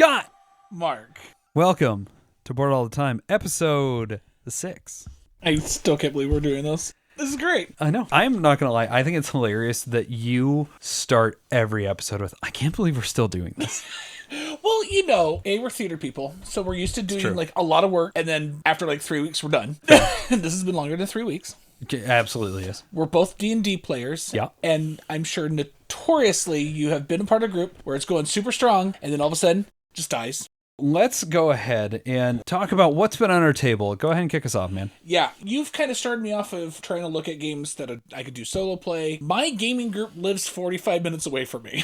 Scott! Mark. Welcome to Board All the Time, episode 6. I still can't believe we're doing this. This is great. I know. I'm not going to lie. I think it's hilarious that you start every episode with, I can't believe we're still doing this. Well, you know, we're theater people, so we're used to doing like a lot of work, and then after like 3 weeks, we're done. And this has been longer than 3 weeks. It absolutely is. We're both D&D players. Yeah. And I'm sure notoriously you have been a part of a group where it's going super strong, and then all of a sudden, just dies. Let's go ahead and talk about what's been on our table. Go ahead and kick us off, man. Yeah, you've kind of started me off of trying to look at games that I could do solo play. My gaming group lives 45 minutes away from me.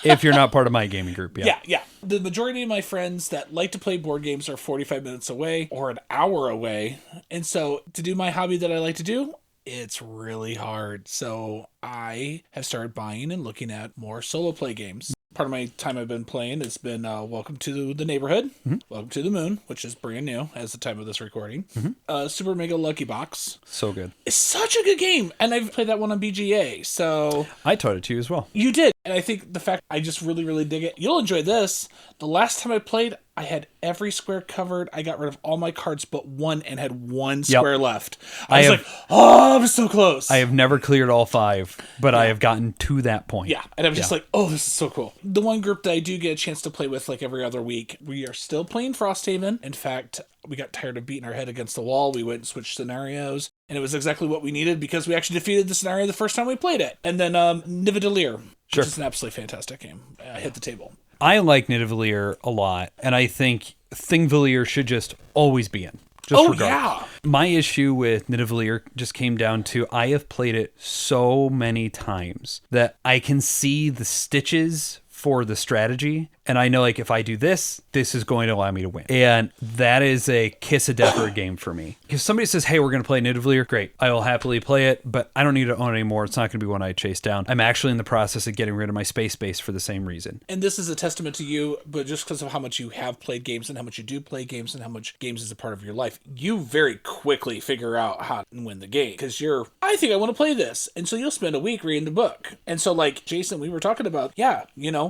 If you're not part of my gaming group, yeah. Yeah. The majority of my friends that like to play board games are 45 minutes away or an hour away. And so to do my hobby that I like to do, it's really hard. So I have started buying and looking at more solo play games. Part of my time I've been playing has been Welcome to the Neighborhood, Welcome to the Moon, which is brand new as the time of this recording, Super Mega Lucky Box. So good. It's such a good game, and I've played that one on BGA, so... I taught it to you as well. You did, and I think the fact I just really, really dig it. You'll enjoy this. The last time I played, I had every square covered. I got rid of all my cards but one and had one square left. I was like, oh, I'm so close. I have never cleared all 5, but I have gotten to that point. Yeah, and I'm just like, oh, this is so cool. The one group that I do get a chance to play with like every other week, we are still playing Frosthaven. In fact, we got tired of beating our head against the wall. We went and switched scenarios, and it was exactly what we needed because we actually defeated the scenario the first time we played it. And then Nidavellir, which is an absolutely fantastic game. I hit the table. I like Nidavellir a lot, and I think Thingvellir should just always be in. Yeah. My issue with Nidavellir just came down to I have played it so many times that I can see the stitches for the strategy, and I know like if I do this is going to allow me to win. And that is a kiss of death or a game for me. If somebody says, hey, we're going to play Nidavellir, great. I will happily play it, but I don't need to own it anymore. It's not going to be one I chase down. I'm actually in the process of getting rid of my space base for the same reason. And this is a testament to you, but just because of how much you have played games and how much you do play games and how much games is a part of your life, you very quickly figure out how to win the game because I think I want to play this. And so you'll spend a week reading the book. And so like Jason, we were talking about,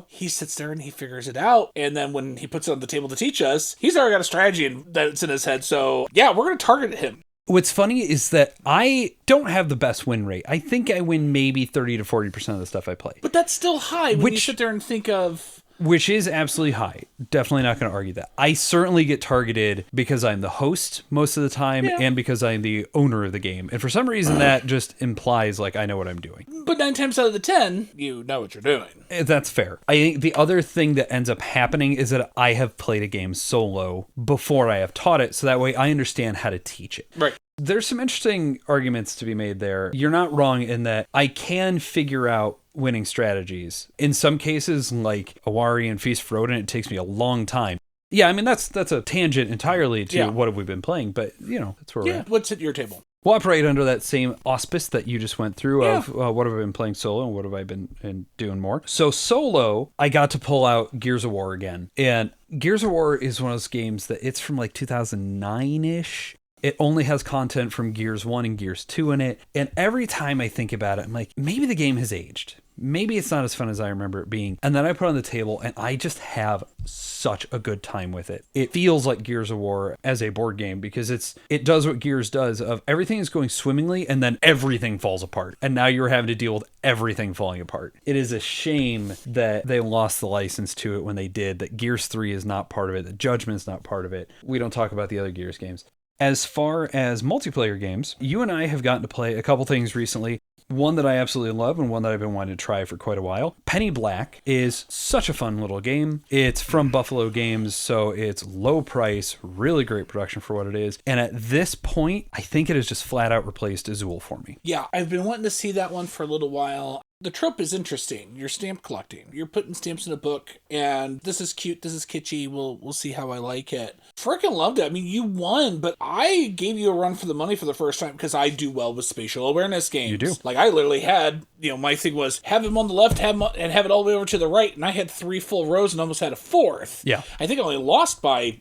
he sits there and he figures it out. And then when he puts it on the table to teach us, he's already got a strategy that's in his head. So yeah, we're going to target him. What's funny is that I don't have the best win rate. I think I win maybe 30 to 40% of the stuff I play. But that's still high when you sit there and think of... Which is absolutely high. Definitely not going to argue that. I certainly get targeted because I'm the host most of the time and because I'm the owner of the game. And for some reason, that just implies like I know what I'm doing. But 9 times out of the 10, you know what you're doing. That's fair. I think the other thing that ends up happening is that I have played a game solo before I have taught it. So that way I understand how to teach it. Right. There's some interesting arguments to be made there. You're not wrong in that I can figure out winning strategies. In some cases, like Awari and Feast for Odin, it takes me a long time. Yeah, I mean, that's a tangent entirely to what have we been playing, but, that's where we're at. What's at your table? We'll operate under that same auspice that you just went through of what have I been playing solo and what have I been doing more. So solo, I got to pull out Gears of War again. And Gears of War is one of those games that it's from like 2009-ish. It only has content from Gears 1 and Gears 2 in it. And every time I think about it, I'm like, maybe the game has aged. Maybe it's not as fun as I remember it being. And then I put it on the table and I just have such a good time with it. It feels like Gears of War as a board game because it does what Gears does of everything is going swimmingly and then everything falls apart. And now you're having to deal with everything falling apart. It is a shame that they lost the license to it when they did, that Gears 3 is not part of it, that Judgment's not part of it. We don't talk about the other Gears games. As far as multiplayer games, you and I have gotten to play a couple things recently. One that I absolutely love and one that I've been wanting to try for quite a while. Penny Black is such a fun little game. It's from Buffalo Games, so it's low price, really great production for what it is. And at this point, I think it has just flat out replaced Azul for me. Yeah, I've been wanting to see that one for a little while. The trope is interesting. You're stamp collecting. You're putting stamps in a book, and this is cute, this is kitschy, we'll see how I like it. Freaking loved it. I mean, you won, but I gave you a run for the money for the first time because I do well with spatial awareness games. You do. Like, I literally had, my thing was have him on the left, and have it all the way over to the right, and I had 3 full rows and almost had a 4th. Yeah. I think I only lost by,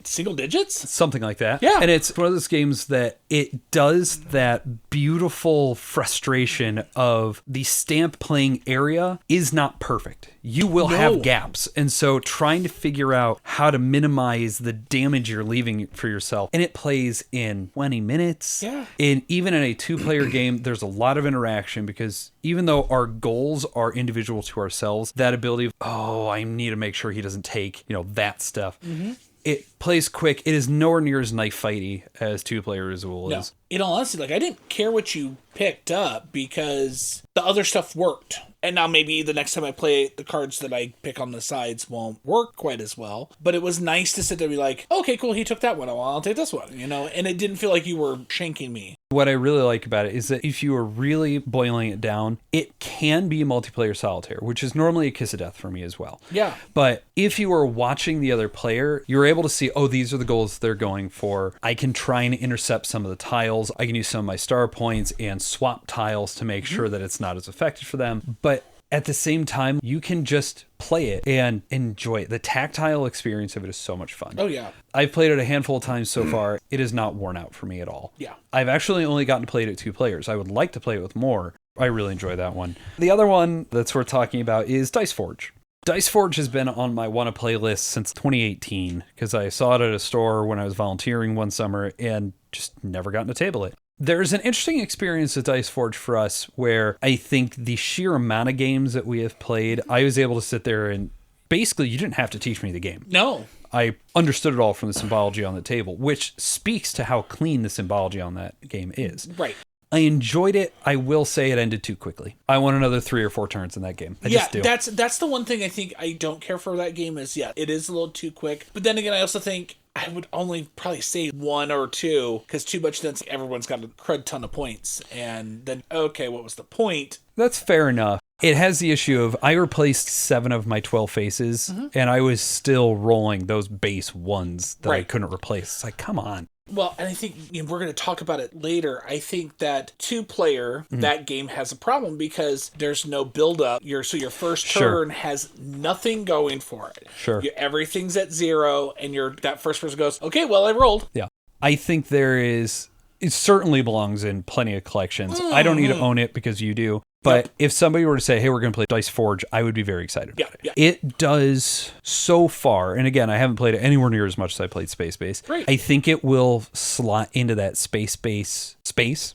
single digits? Something like that. Yeah. And it's one of those games that it does that beautiful frustration of the stamp playing area is not perfect. You will have gaps. And so trying to figure out how to minimize the damage you're leaving for yourself. And it plays in 20 minutes. Yeah. And even in a 2-player game, there's a lot of interaction because even though our goals are individual to ourselves, that ability of, I need to make sure he doesn't take, that stuff. Mm-hmm. It plays quick. It is nowhere near as knife fighty as 2-player Azul is. In all honesty, I didn't care what you picked up because the other stuff worked. And now maybe the next time I play the cards that I pick on the sides won't work quite as well. But it was nice to sit there and be like, okay, cool, he took that one. Well, I'll take this one, And it didn't feel like you were shanking me. What I really like about it is that if you are really boiling it down, it can be multiplayer solitaire, which is normally a kiss of death for me as well. Yeah. But if you are watching the other player, you're able to see, these are the goals they're going for. I can try and intercept some of the tiles. I can use some of my star points and swap tiles to make sure that it's not as effective for them. But at the same time, you can just play it and enjoy it. The tactile experience of it is so much fun. Oh, yeah. I've played it a handful of times so far. It is not worn out for me at all. Yeah. I've actually only gotten to play it at 2 players. I would like to play it with more. I really enjoy that one. The other one that's worth talking about is Dice Forge. Dice Forge has been on my wanna-play list since 2018 because I saw it at a store when I was volunteering one summer and just never gotten to table it. There's an interesting experience with Dice Forge for us where I think the sheer amount of games that we have played, I was able to sit there and basically you didn't have to teach me the game. No. I understood it all from the symbology on the table, which speaks to how clean the symbology on that game is. Right. I enjoyed it. I will say it ended too quickly. I want another 3 or 4 turns in that game. I just do. That's the one thing I think I don't care for that game is, it is a little too quick. But then again, I also think I would only probably say 1 or 2 because too much then everyone's got a crud ton of points. And then, okay, what was the point? That's fair enough. It has the issue of I replaced 7 of my 12 faces and I was still rolling those base ones that I couldn't replace. It's like, come on. Well, and I think we're going to talk about it later. I think that 2-player, that game has a problem because there's no build-up. Your first turn has nothing going for it. Sure. Everything's at 0, and that first person goes, okay, well, I rolled. Yeah. I think it certainly belongs in plenty of collections. I don't need to own it because you do. But if somebody were to say, hey, we're going to play Dice Forge, I would be very excited about it. Yeah. It does so far, and again, I haven't played it anywhere near as much as I played Space Base. Right. I think it will slot into that Space Base space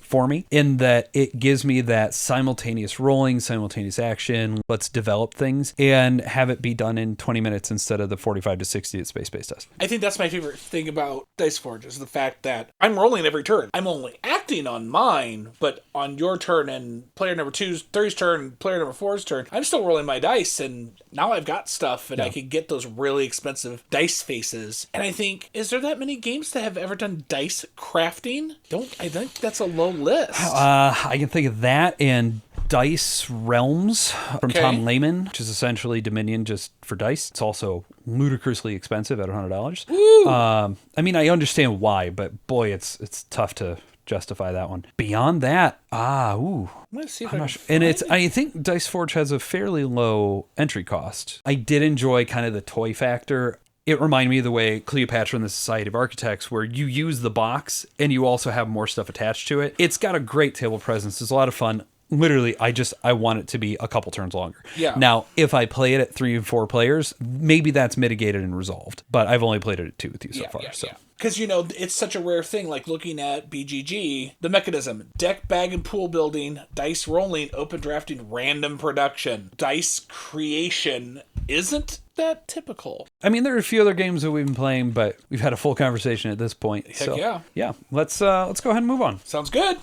for me in that it gives me that simultaneous rolling, simultaneous action, let's develop things, and have it be done in 20 minutes instead of the 45 to 60 that Space Base does. I think that's my favorite thing about Dice Forge is the fact that I'm rolling every turn. I'm only acting on mine, but on your turn and player number 3's turn, player number 4's turn, I'm still rolling my dice, and now I've got stuff, and I can get those really expensive dice faces. And I think, is there that many games that have ever done dice crafting? I think that's a low list. I can think of that and Dice Realms from Tom Lehman, which is essentially Dominion just for dice. It's also ludicrously expensive at $100. I mean, I understand why, but boy, it's tough to justify that one. Beyond that, Let's see if I'm not sure. And I think Dice Forge has a fairly low entry cost. I did enjoy kind of the toy factor. It reminded me of the way Cleopatra and the Society of Architects, where you use the box and you also have more stuff attached to it. It's got a great table presence. It's a lot of fun. Literally, I want it to be a couple turns longer. Yeah. Now, if I play it at 3 and 4 players, maybe that's mitigated and resolved. But I've only played it at 2 with you so far. Because, it's such a rare thing, like looking at BGG, the mechanism, deck, bag, and pool building, dice rolling, open drafting, random production, dice creation isn't that typical. I mean, there are a few other games that we've been playing, but we've had a full conversation at this point. Heck yeah. Yeah, let's go ahead and move on. Sounds good.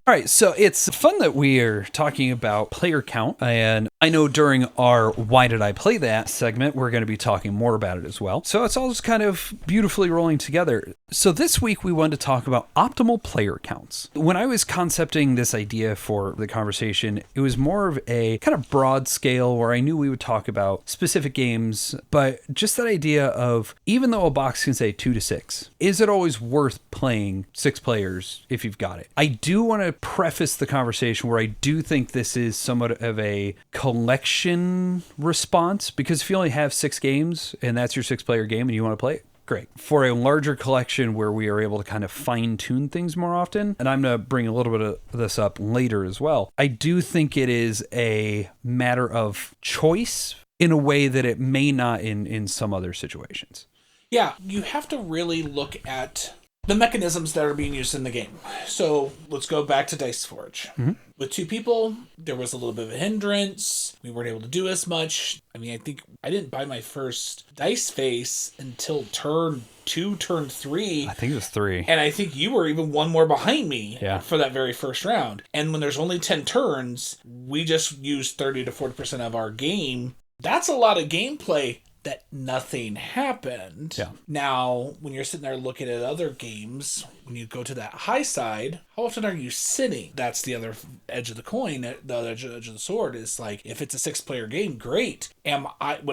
All right, so it's fun that we are talking about player count, and I know during our Why Did I Play That segment, we're going to be talking more about it as well. So it's all just kind of beautifully rolling together. So this week, we wanted to talk about optimal player counts. When I was concepting this idea for the conversation, it was more of a kind of broad scale where I knew we would talk about specific games, but just that idea of, even though a box can say 2 to 6, is it always worth playing 6 players if you've got it? I do want to preface the conversation where I do think this is somewhat of a collection response, because if you only have 6 games and that's your 6-player game and you want to play it, great. For a larger collection where we are able to kind of fine tune things more often, and I'm going to bring a little bit of this up later as well, I do think it is a matter of choice in a way that it may not in some other situations. Yeah, you have to really look at the mechanisms that are being used in the game. So let's go back to Dice Forge. Mm-hmm. With 2 people, there was a little bit of a hindrance. We weren't able to do as much. I mean, I think I didn't buy my first dice face until turn 2, turn 3. I think it was 3. And I think you were even one more behind me for that very first round. And when there's only 10 turns, we just used 30 to 40% of our game. That's a lot of gameplay that nothing happened. Yeah. Now, when you're sitting there looking at other games, when you go to that high side, how often are you sitting? That's the other edge of the coin. The other edge of the sword is like, if it's a 6-player game, great. When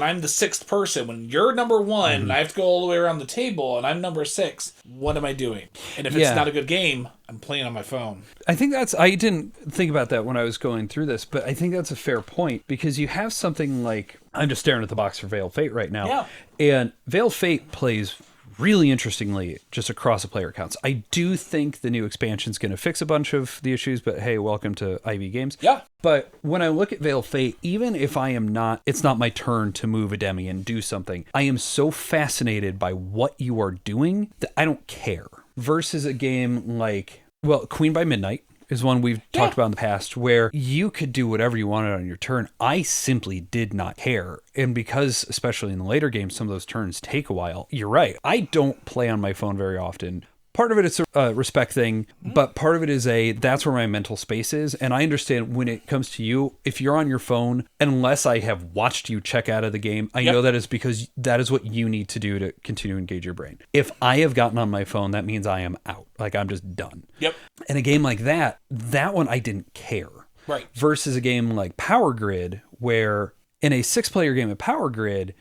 I'm the 6th person, when you're number 1, and I have to go all the way around the table, and I'm number 6, what am I doing? And if it's not a good game, I'm playing on my phone. I think I didn't think about that when I was going through this, but I think that's a fair point, because you have something like, I'm just staring at the box for Veiled Fate right now. Yeah. And Veiled Fate plays really interestingly just across the player counts. I do think the new expansion is going to fix a bunch of the issues, but hey, welcome to IV Games. Yeah. But when I look at Veiled Fate, even if it's not my turn to move a demi and do something, I am so fascinated by what you are doing that I don't care. Versus a game like, Queen by Midnight is one we've talked about in the past, where you could do whatever you wanted on your turn. I simply did not care. And because, especially in the later games, some of those turns take a while, you're right. I don't play on my phone very often. Part of it is a respect thing, but part of it is that's where my mental space is. And I understand when it comes to you, if you're on your phone, unless I have watched you check out of the game, I know that is because that is what you need to do to continue to engage your brain. If I have gotten on my phone, that means I am out. Like, I'm just done. Yep. And a game like that one I didn't care. Right. Versus a game like Power Grid, where in a 6-player game of Power Grid,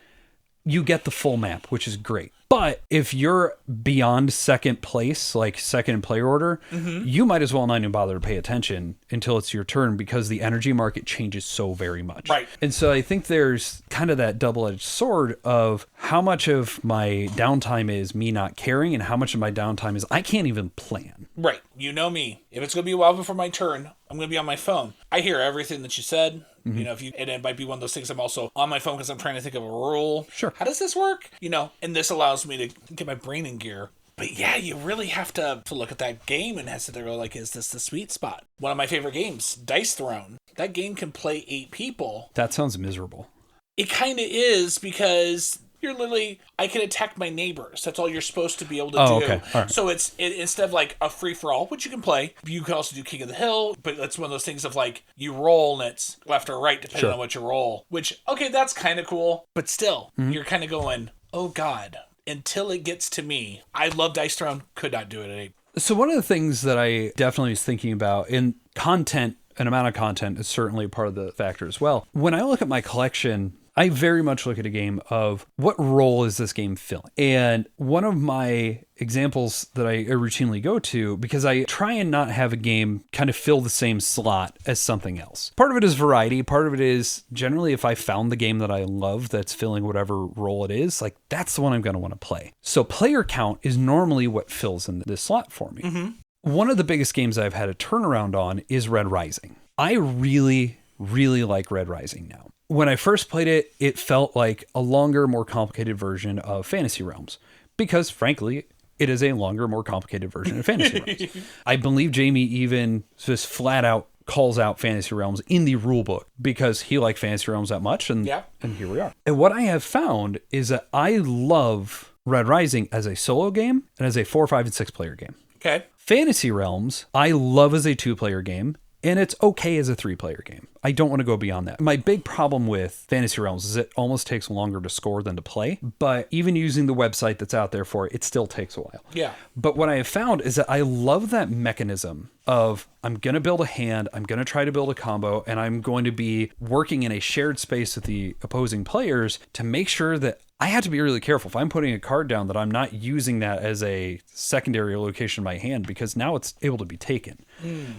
you get the full map, which is great. But if you're beyond second place, like second in player order, you might as well not even bother to pay attention until it's your turn, because the energy market changes so very much. Right. And so I think there's kind of that double-edged sword of how much of my downtime is me not caring and how much of my downtime is I can't even plan. Right. You know me. If it's going to be a while before my turn, I'm going to be on my phone. I hear everything that you said. You know, and it might be one of those things. I'm also on my phone because I'm trying to think of a rule. Sure. How does this work? You know, and this allows me to get my brain in gear. But yeah, you really have to look at that game and sit there like, is this the sweet spot? One of my favorite games, Dice Throne. That game can play 8 people. That sounds miserable. It kind of is, because you're literally, I can attack my neighbors. That's all you're supposed to be able to do. Okay. All right. So instead of like a free-for-all, which you can play, you can also do King of the Hill, but that's one of those things of like, you roll and it's left or right depending on what you roll. Which, okay, that's kind of cool, but still, you're kind of going, oh God, until it gets to me. I love Dice Throne, could not do it at 8. So one of the things that I definitely was thinking about in content, an amount of content is certainly part of the factor as well. When I look at my collection, I very much look at a game of what role is this game filling? And one of my examples that I routinely go to, because I try and not have a game kind of fill the same slot as something else. Part of it is variety. Part of it is generally if I found the game that I love that's filling whatever role it is, like that's the one I'm going to want to play. So player count is normally what fills in this slot for me. One of the biggest games I've had a turnaround on is Red Rising. I really, really like Red Rising now. When I first played it, it felt like a longer, more complicated version of Fantasy Realms, because frankly, it is a longer, more complicated version of Fantasy Realms. I believe Jamie even just flat out calls out Fantasy Realms in the rule book because he liked Fantasy Realms that much, and here we are. And what I have found is that I love Red Rising as a solo game and as a 4, 5, and 6-player game. Okay. Fantasy Realms, I love as a 2-player game. And it's okay as a 3-player game. I don't want to go beyond that. My big problem with Fantasy Realms is it almost takes longer to score than to play. But even using the website that's out there for it, it still takes a while. Yeah. But what I have found is that I love that mechanism of I'm going to build a hand, I'm going to try to build a combo, and I'm going to be working in a shared space with the opposing players to make sure that I have to be really careful. If I'm putting a card down, that I'm not using that as a secondary location in my hand, because now it's able to be taken.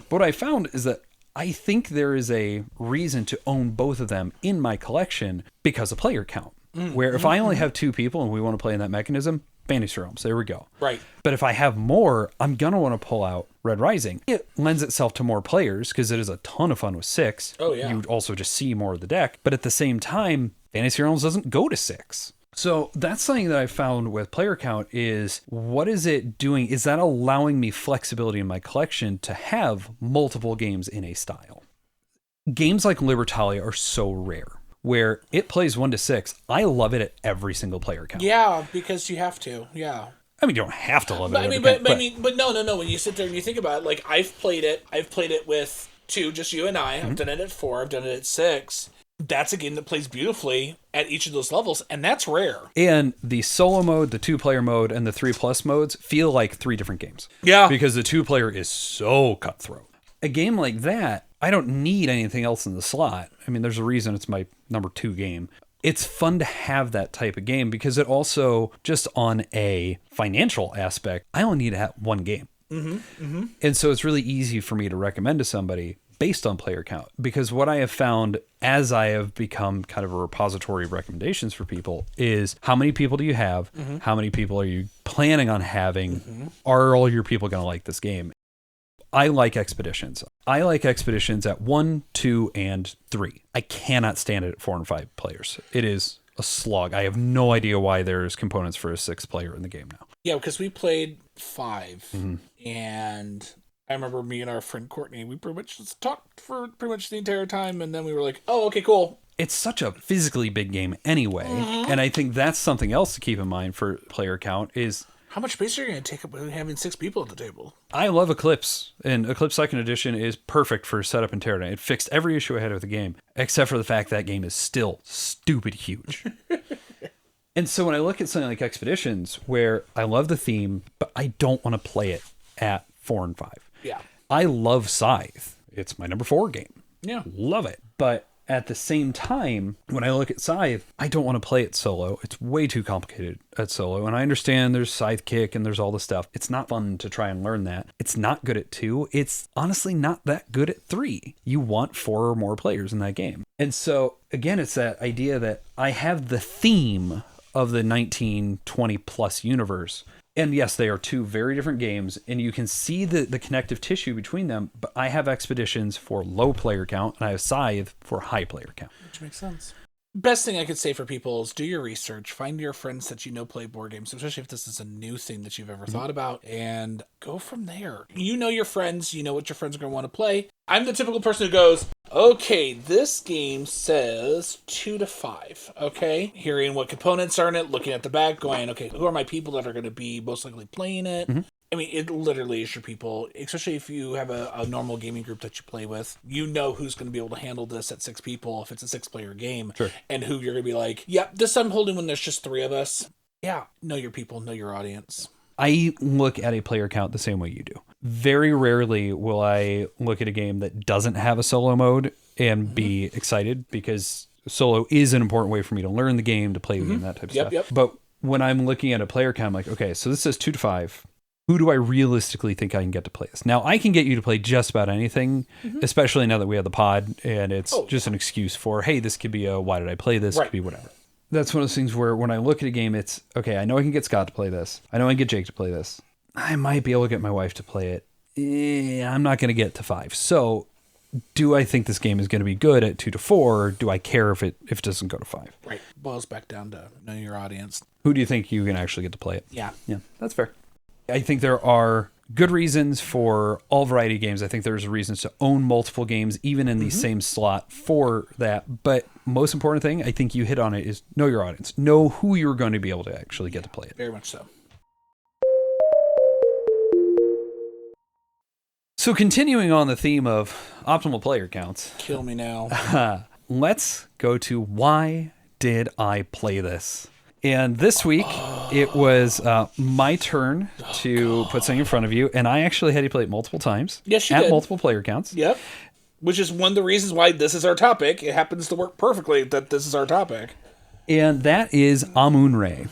But what I found is that I think there is a reason to own both of them in my collection because of player count. Where if I only have 2 people and we want to play in that mechanism, Fantasy Realms. There we go. Right. But if I have more, I'm going to want to pull out Red Rising. It lends itself to more players because it is a ton of fun with 6. Oh, yeah. You also just see more of the deck. But at the same time, Fantasy Realms doesn't go to 6. So that's something that I found with player count is what is it doing? Is that allowing me flexibility in my collection to have multiple games in a style? Games like Libertalia are so rare. Where it plays 1 to 6, I love it at every single player count. Yeah, because you have to. Yeah. I mean, you don't have to love it. But no. When you sit there and you think about it, like I've played it with 2, just you and I. I've done it at 4. I've done it at 6. That's a game that plays beautifully at each of those levels, and that's rare. And the solo mode, the 2-player mode, and the 3+ modes feel like 3 different games. Yeah. Because the 2-player is so cutthroat. A game like that, I don't need anything else in the slot. I mean, there's a reason it's my number 2 game. It's fun to have that type of game because it also, just on a financial aspect, I only need to have 1 game. And so it's really easy for me to recommend to somebody based on player count. Because what I have found as I have become kind of a repository of recommendations for people is how many people do you have? How many people are you planning on having? Are all your people going to like this game? I like Expeditions. I like Expeditions at 1, 2, and 3. I cannot stand it at 4 and 5 players. It is a slog. I have no idea why there's components for a 6th player in the game now. Yeah, because we played 5, and I remember me and our friend Courtney, we pretty much just talked for pretty much the entire time, and then we were like, oh, okay, cool. It's such a physically big game anyway, and I think that's something else to keep in mind for player count is... How much space are you going to take up with having 6 people at the table? I love Eclipse, and Eclipse 2nd Edition is perfect for setup and teardown. It fixed every issue I had with the game, except for the fact that game is still stupid huge. And so when I look at something like Expeditions, where I love the theme, but I don't want to play it at 4 and 5. Yeah. I love Scythe. It's my number 4 game. Yeah. Love it. But at the same time, when I look at Scythe, I don't want to play it solo. It's way too complicated at solo. And I understand there's Scythe Kick and there's all this stuff. It's not fun to try and learn that. It's not good at 2. It's honestly not that good at 3. You want 4 or more players in that game. And so, again, it's that idea that I have the theme of the 1920 plus universe. And yes, they are 2 very different games, and you can see the connective tissue between them, but I have Expeditions for low player count, and I have Scythe for high player count. Which makes sense. Best thing I could say for people is do your research, find your friends that you know play board games, especially if this is a new thing that you've ever thought about, and go from there. You know your friends, you know what your friends are going to want to play. I'm the typical person who goes, okay, this game says 2 to 5, okay? Hearing what components are in it, looking at the back, going, okay, who are my people that are going to be most likely playing it? I mean, it literally is your people, especially if you have a normal gaming group that you play with. You know who's going to be able to handle this at 6 people if it's a 6-player game. Sure. And who you're going to be like, yep, this I'm holding when there's just 3 of us. Yeah, know your people, know your audience. I look at a player count the same way you do. Very rarely will I look at a game that doesn't have a solo mode and be excited, because solo is an important way for me to learn the game, to play the game, that type of stuff. Yep. But when I'm looking at a player count, I'm like, okay, so this says 2 to 5. Who do I realistically think I can get to play this? Now, I can get you to play just about anything, especially now that we have the pod, and it's just an excuse for, hey, this could be a why did I play this? Could be whatever. That's one of those things where when I look at a game, it's, okay, I know I can get Scott to play this. I know I can get Jake to play this. I might be able to get my wife to play it. I'm not going to get to 5. So do I think this game is going to be good at 2 to 4? Or do I care if it doesn't go to 5? Right. Boils back down to know your audience. Who do you think you can actually get to play it? Yeah. Yeah, that's fair. I think there are good reasons for all variety of games. I think there's reasons to own multiple games, even in the same slot for that. But most important thing, I think you hit on it, is know your audience. Know who you're going to be able to actually get to play it. Very much so. So continuing on the theme of optimal player counts. Kill me now. Let's go to why did I play this? And this week, it was my turn to put something in front of you, and I actually had you play it multiple times. Yes, you at did. Multiple player counts. Yep. Which is one of the reasons why this is our topic. It happens to work perfectly that this is our topic. And that is Amun-Re.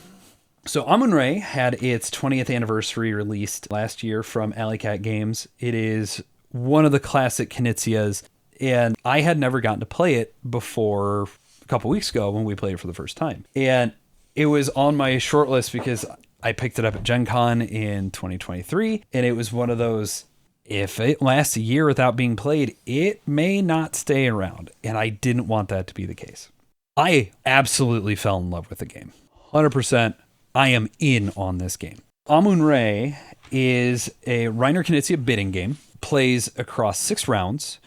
So Amun-Re had its 20th anniversary released last year from Alley Cat Games. It is one of the classic Knizias, and I had never gotten to play it before a couple weeks ago when we played it for the first time. And it was on my short list because I picked it up at Gen Con in 2023, and it was one of those, if it lasts a year without being played, it may not stay around, and I didn't want that to be the case. I absolutely fell in love with the game. 100%, I am in on this game. Amun-Re is a Reiner Knizia bidding game, plays across 6 rounds,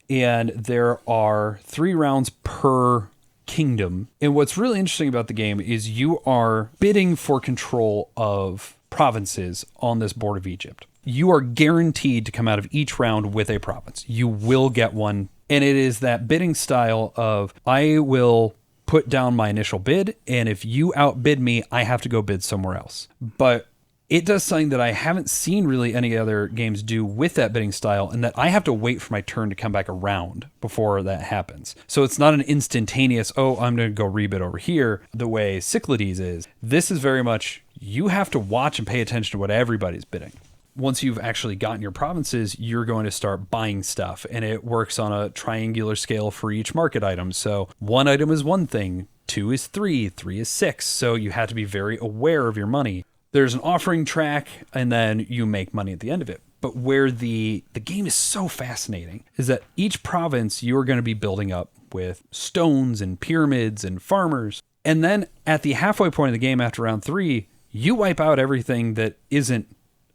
and there are 3 rounds per kingdom. And what's really interesting about the game is you are bidding for control of provinces on this board of Egypt. You are guaranteed to come out of each round with a province. You will get one. And it is that bidding style of, I will put down my initial bid, and if you outbid me, I have to go bid somewhere else. But it does something that I haven't seen really any other games do with that bidding style, and that I have to wait for my turn to come back around before that happens. So it's not an instantaneous, oh, I'm going to go rebid over here, the way Cyclades is. This is very much, you have to watch and pay attention to what everybody's bidding. Once you've actually gotten your provinces, you're going to start buying stuff, and it works on a triangular scale for each market item. So 1 item is 1 thing, 2 is 3, 3 is 6. So you have to be very aware of your money. There's an offering track, and then you make money at the end of it. But where the game is so fascinating is that each province you're going to be building up with stones and pyramids and farmers. And then at the halfway point of the game after round 3, you wipe out everything that isn't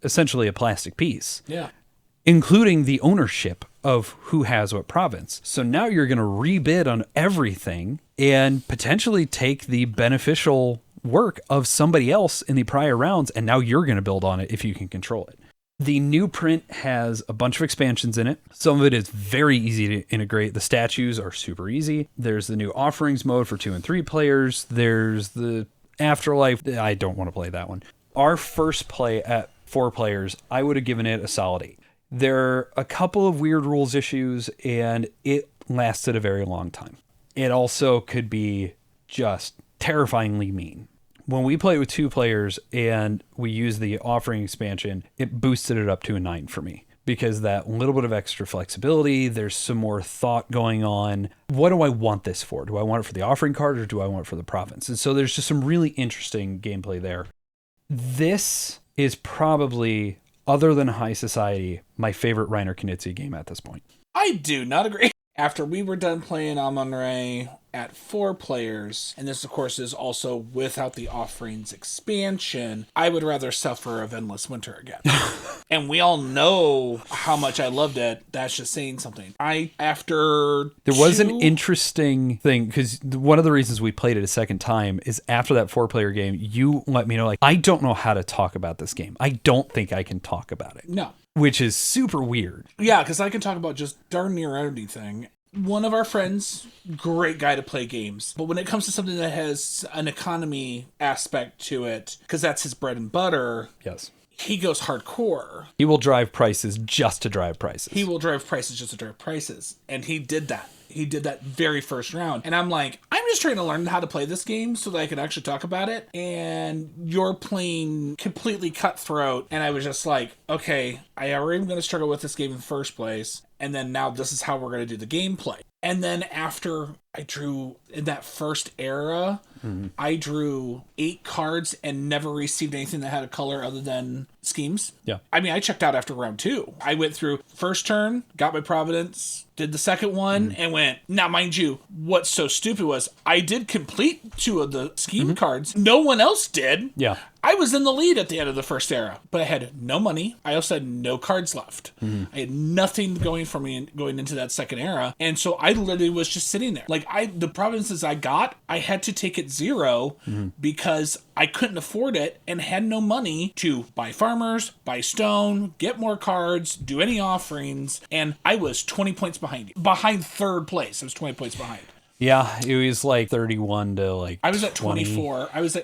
essentially a plastic piece. Yeah. Including the ownership of who has what province. So now you're going to rebid on everything and potentially take the beneficial work of somebody else in the prior rounds, and now you're going to build on it if you can control it. The new print has a bunch of expansions in it. Some of it is very easy to integrate. The statues are super easy. There's the new offerings mode for 2 and 3 players. There's the afterlife. I don't want to play that one. Our first play at 4 players, I would have given it a solid 8. There are a couple of weird rules issues, and it lasted a very long time. It also could be just terrifyingly mean. When we played with 2 players and we used the offering expansion, it boosted it up to a 9 for me, because that little bit of extra flexibility, there's some more thought going on. What do I want this for? Do I want it for the offering card, or do I want it for the province? And so there's just some really interesting gameplay there. This is probably, other than High Society, my favorite Reiner Knizia game at this point. I do not agree. After we were done playing Amun-Re at 4 players, and this of course is also without the offerings expansion, I would rather suffer of Endless Winter again. And we all know how much I loved it. That's just saying something. There was an interesting thing, because one of the reasons we played it a second time is after that 4-player game, you let me know, like, I don't know how to talk about this game. I don't think I can talk about it. No. Which is super weird. Yeah, because I can talk about just darn near anything. One of our friends, great guy to play games. But when it comes to something that has an economy aspect to it, because that's his bread and butter. Yes. He goes hardcore. He will drive prices just to drive prices. He will drive prices just to drive prices. And he did that. He did that very first round. And I'm like, I'm just trying to learn how to play this game so that I can actually talk about it. And you're playing completely cutthroat. And I was just like, okay, I already am going to struggle with this game in the first place. And then now this is how we're going to do the gameplay. And then after I drew in that first era, I drew 8 cards and never received anything that had a color other than schemes. Yeah. I mean, I checked out after round 2. I went through first turn, got my Providence, did the second one, and went, now mind you, what's so stupid was I did complete 2 of the scheme cards. No one else did. Yeah. I was in the lead at the end of the first era, but I had no money. I also had no cards left. I had nothing going for me going into that second era. And so I literally was just sitting there. Like, the provinces I got, I had to take it 0 because I couldn't afford it and had no money to buy farmers, buy stone, get more cards, do any offerings. And I was 20 points behind you. Behind third place. I was 20 points behind. Yeah, it was like 31 to like I was at 20. 24. I was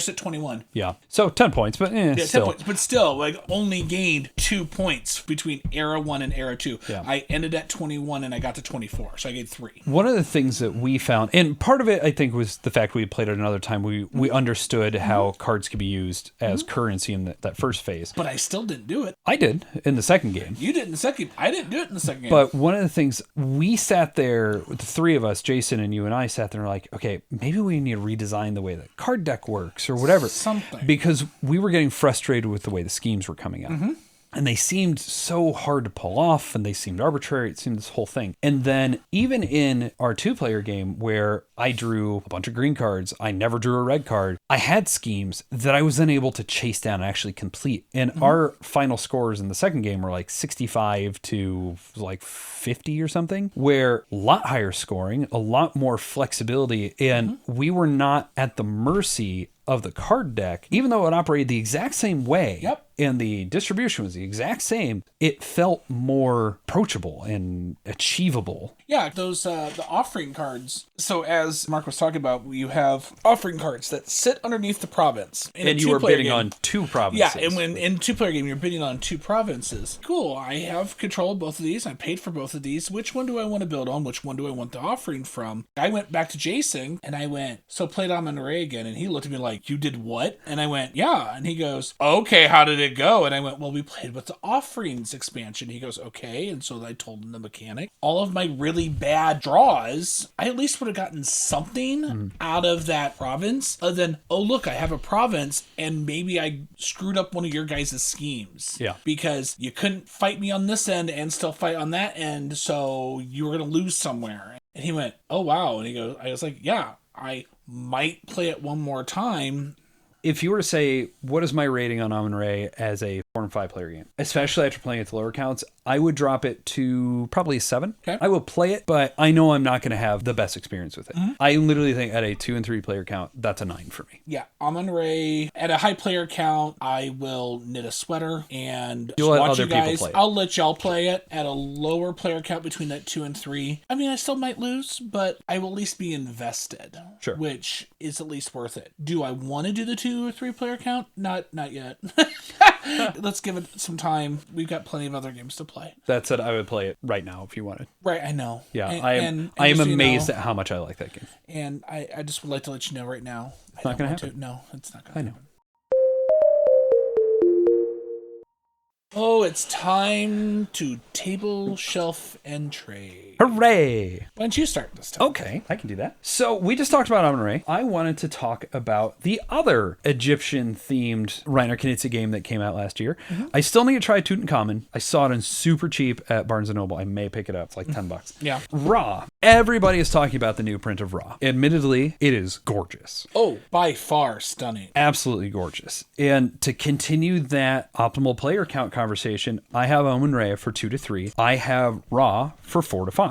at 21. Yeah. So 10 points, but Yeah, still. 10 points. But still, like, only gained 2 points between era 1 and era 2. Yeah. I ended at 21 and I got to 24. So I gained 3. One of the things that we found, and part of it I think was the fact we played it another time, we understood how cards could be used as currency in that first phase. But I still didn't do it. I did in the second game. You did in the second. I didn't do it in the second game. But one of the things, we sat there, the 3 of us, Jason and you and I sat there and were like, okay, maybe we need to redesign the way the card deck works or whatever. Something. Because we were getting frustrated with the way the schemes were coming out. Mm-hmm. And they seemed so hard to pull off, and they seemed arbitrary. It seemed this whole thing. And then even in our 2-player game where I drew a bunch of green cards, I never drew a red card, I had schemes that I was then able to chase down and actually complete. And our final scores in the second game were like 65 to like 50 or something, where a lot higher scoring, a lot more flexibility, and we were not at the mercy of the card deck, even though it operated the exact same way. Yep. And the distribution was the exact same, it felt more approachable and achievable. Yeah, those the offering cards. So as Mark was talking about, you have offering cards that sit underneath the province. And you were bidding on 2 provinces. Yeah, and when in 2-player game, you're bidding on 2 provinces. Cool, I have control of both of these. I paid for both of these. Which one do I want to build on? Which one do I want the offering from? I went back to Jason, and I went, so played Amun-Re again, and he looked at me like, you did what? And I went, yeah. And he goes, okay, how did it go? And I went, well, we played with the offerings expansion. He goes, okay. And so I told him the mechanic. All of my really bad draws, I at least would have gotten something out of that province other than, oh, look, I have a province and maybe I screwed up one of your guys' schemes. Yeah. Because you couldn't fight me on this end and still fight on that end, so you were going to lose somewhere. And he went, oh, wow. And he goes, I was like, yeah, I might play it one more time. If you were to say, what is my rating on Amun-Re as a 4 and 5 player game, especially after playing at the lower counts, I would drop it to probably a 7. Okay. I will play it, but I know I'm not going to have the best experience with it. I literally think at a 2 and 3 player count, that's a 9 for me. Yeah, Amun-Re, at a high player count, I will knit a sweater and You'll let watch other you guys. people play it. I'll let y'all play it. At a lower player count between that 2 and 3, I mean, I still might lose, but I will at least be invested. Sure. Which is at least worth it. Do I want to do the 2 or 3 player count? Not yet. Let's give it some time. We've got plenty of other games to play. That said, I would play it right now if you wanted. Right, I know. Yeah, I am amazed at how much I like that game. And I just would like to let you know right now. It's not going to happen. No, it's not going to I know. happen. Oh, it's time to table, shelf, and tray. Hooray! Why don't you start this time? Okay, I can do that. So we just talked about Amun-Re. I wanted to talk about the other Egyptian-themed Reiner Knizia game that came out last year. I still need to try Tutankhamun. I saw it on super cheap at Barnes & Noble. I may pick it up. It's like $10. Yeah. Ra. Everybody is talking about the new print of Ra. Admittedly, it is gorgeous. Oh, by far stunning. Absolutely gorgeous. And to continue that optimal player count conversation, I have Amun-Re for 2 to 3. I have Ra for 4 to 5.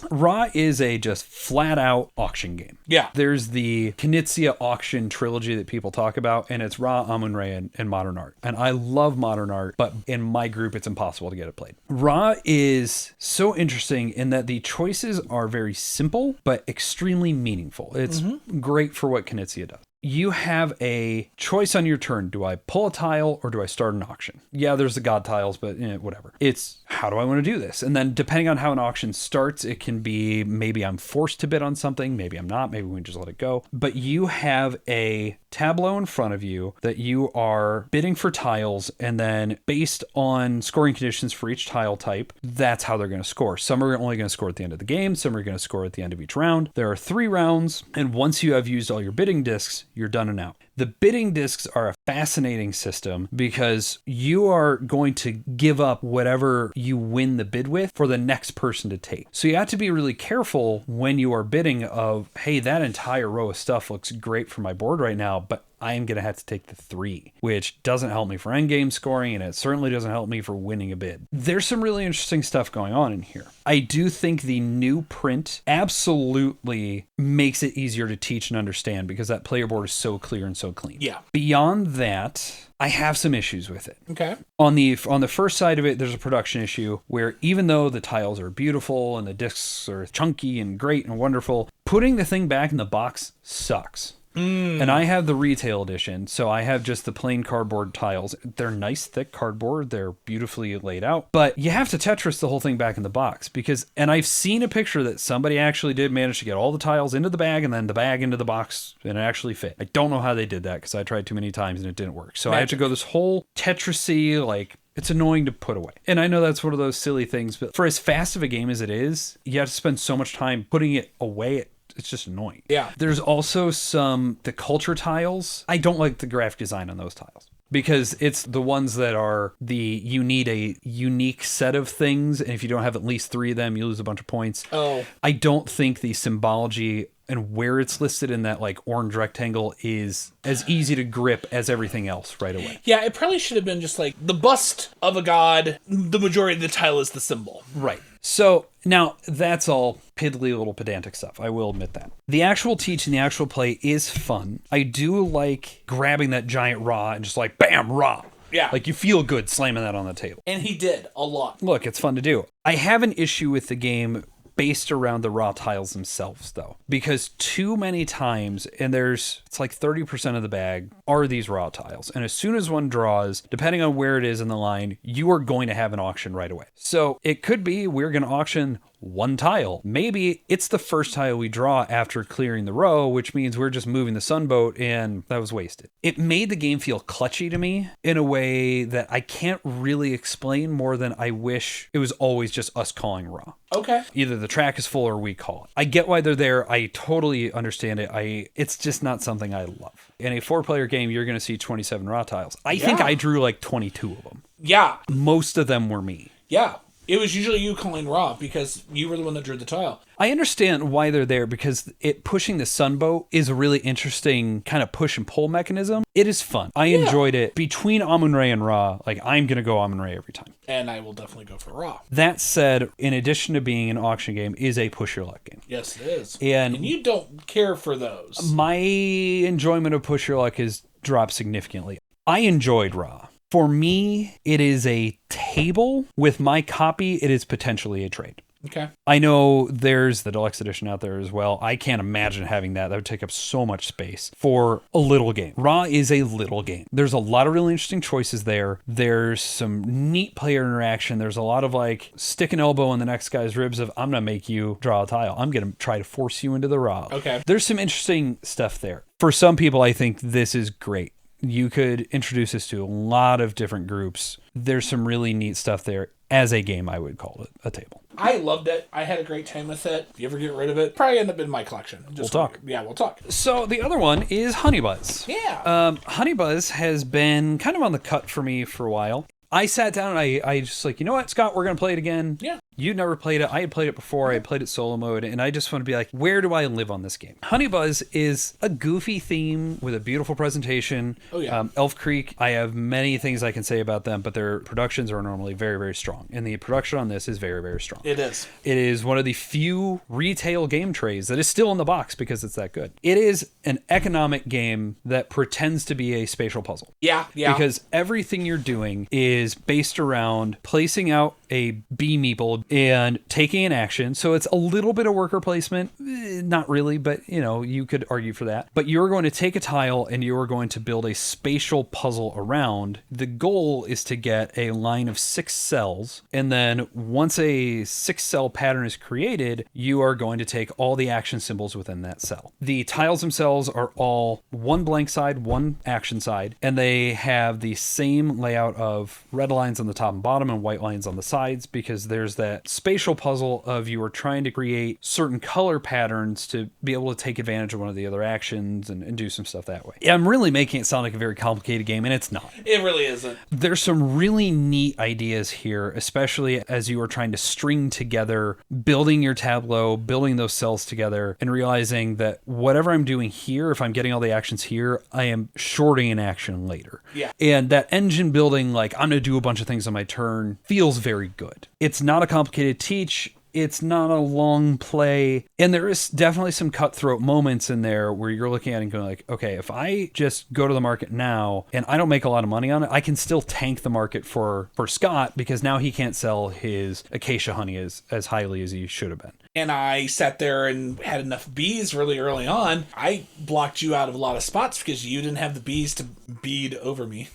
Ra is a just flat out auction game. Yeah. There's the Knizia auction trilogy that people talk about, and it's Ra, Amun-Re, and Modern Art. And I love Modern Art, but in my group, it's impossible to get it played. Ra is so interesting in that the choices are very simple, but extremely meaningful. It's great for what Knizia does. You have a choice on your turn. Do I pull a tile or do I start an auction? Yeah, there's the god tiles, but whatever. It's how do I want to do this? And then depending on how an auction starts, it can be maybe I'm forced to bid on something. Maybe I'm not. Maybe we can just let it go. But you have a tableau in front of you that you are bidding for tiles. And then based on scoring conditions for each tile type, that's how they're going to score. Some are only going to score at the end of the game. Some are going to score at the end of each round. There are 3 rounds. And once you have used all your bidding discs, you're done and out. The bidding discs are a fascinating system because you are going to give up whatever you win the bid with for the next person to take. So you have to be really careful when you are bidding of, hey, that entire row of stuff looks great for my board right now, but I am going to have to take the 3, which doesn't help me for endgame scoring, and it certainly doesn't help me for winning a bid. There's some really interesting stuff going on in here. I do think the new print absolutely makes it easier to teach and understand because that player board is so clear and so clean. Yeah. Beyond that, I have some issues with it. Okay. On the first side of it, there's a production issue where even though the tiles are beautiful and the discs are chunky and great and wonderful, putting the thing back in the box sucks. And I have the retail edition, so I have just the plain cardboard tiles. They're nice, thick cardboard. They're beautifully laid out. But you have to Tetris the whole thing back in the box and I've seen a picture that somebody actually did manage to get all the tiles into the bag and then the bag into the box, and it actually fit. I don't know how they did that because I tried too many times and it didn't work. So I had to go this whole Tetris-y, it's annoying to put away. And I know that's one of those silly things, but for as fast of a game as it is, you have to spend so much time putting it away. just annoying. Yeah. There's also the culture tiles. I don't like the graphic design on those tiles. Because it's the ones that are you need a unique set of things, and if you don't have at least 3 of them, you lose a bunch of points. Oh. I don't think the symbology and where it's listed in that like orange rectangle is as easy to grip as everything else right away. Yeah, it probably should have been just like the bust of a god. The majority of the tile is the symbol. Right. So now that's all piddly little pedantic stuff. I will admit that. The actual teach and the actual play is fun. I do like grabbing that giant raw and just like, bam, raw. Yeah. Like you feel good slamming that on the table. And he did a lot. Look, it's fun to do. I have an issue with the game based around the raw tiles themselves, though, because too many times, and it's like 30% of the bag are these raw tiles. And as soon as one draws, depending on where it is in the line, you are going to have an auction right away. So it could be we're going to auction one tile. Maybe it's the first tile we draw after clearing the row, which means we're just moving the sunboat, and that was wasted. It made the game feel clutchy to me in a way that I can't really explain more than I wish it was always just us calling raw. Okay. Either the track is full or we call it. I get why they're there. I totally understand it. It's just not something I love. In a 4-player game, you're going to see 27 raw tiles. I think I drew like 22 of them. Yeah. Most of them were me. Yeah. It was usually you calling raw because you were the one that drew the tile. I understand why they're there because pushing the sunboat is a really interesting kind of push and pull mechanism. It is fun. I enjoyed it. Between Amun-Re and Ra, like I'm going to go Amun-Re every time. And I will definitely go for raw. That said, in addition to being an auction game, is a push your luck game. Yes, it is. And you don't care for those. My enjoyment of push your luck has dropped significantly. I enjoyed Ra. For me, it is a table. With my copy, it is potentially a trade. Okay. I know there's the deluxe edition out there as well. I can't imagine having that. That would take up so much space for a little game. Raw is a little game. There's a lot of really interesting choices there. There's some neat player interaction. There's a lot of like stick an elbow in the next guy's ribs of I'm going to make you draw a tile. I'm going to try to force you into the raw. Okay. There's some interesting stuff there. For some people, I think this is great. You could introduce this to a lot of different groups. There's some really neat stuff there. As a game, I would call it a table. I loved it. I had a great time with it. If you ever get rid of it, probably end up in my collection. We'll talk. Yeah, we'll talk. So the other one is Honey Buzz. Yeah. Honey Buzz has been kind of on the cut for me for a while. I sat down and I just like, you know what, Scott, we're going to play it again. Yeah. You'd never played it. I had played it before. I had played it solo mode, and I just want to be like, where do I live on this game? Honey Buzz is a goofy theme with a beautiful presentation. Oh, yeah. Elf Creek, I have many things I can say about them, but their productions are normally very, very strong. And the production on this is very, very strong. It is. It is one of the few retail game trays that is still in the box because it's that good. It is an economic game that pretends to be a spatial puzzle. Yeah, yeah. Because everything you're doing is based around placing out a bee meeple and taking an action. So it's a little bit of worker placement. Not really, but you could argue for that. But you're going to take a tile and you're going to build a spatial puzzle around. The goal is to get a line of 6 cells. And then once a 6-cell pattern is created, you are going to take all the action symbols within that cell. The tiles themselves are all one blank side, one action side, and they have the same layout of red lines on the top and bottom and white lines on the sides, because there's that spatial puzzle of you are trying to create certain color patterns to be able to take advantage of one of the other actions and do some stuff that way. Yeah, I'm really making it sound like a very complicated game, and it's not. It really isn't. There's some really neat ideas here, especially as you are trying to string together, building your tableau, building those cells together, and realizing that whatever I'm doing here, if I'm getting all the actions here, I am shorting an action later. Yeah. And that engine building, like I'm going to do a bunch of things on my turn, feels very good. It's not a complicated teach. It's not a long play. And there is definitely some cutthroat moments in there where you're looking at it and going like, okay, if I just go to the market now and I don't make a lot of money on it, I can still tank the market for Scott, because now he can't sell his acacia honey as highly as he should have been. And I sat there and had enough bees really early on. I blocked you out of a lot of spots because you didn't have the bees to bead over me.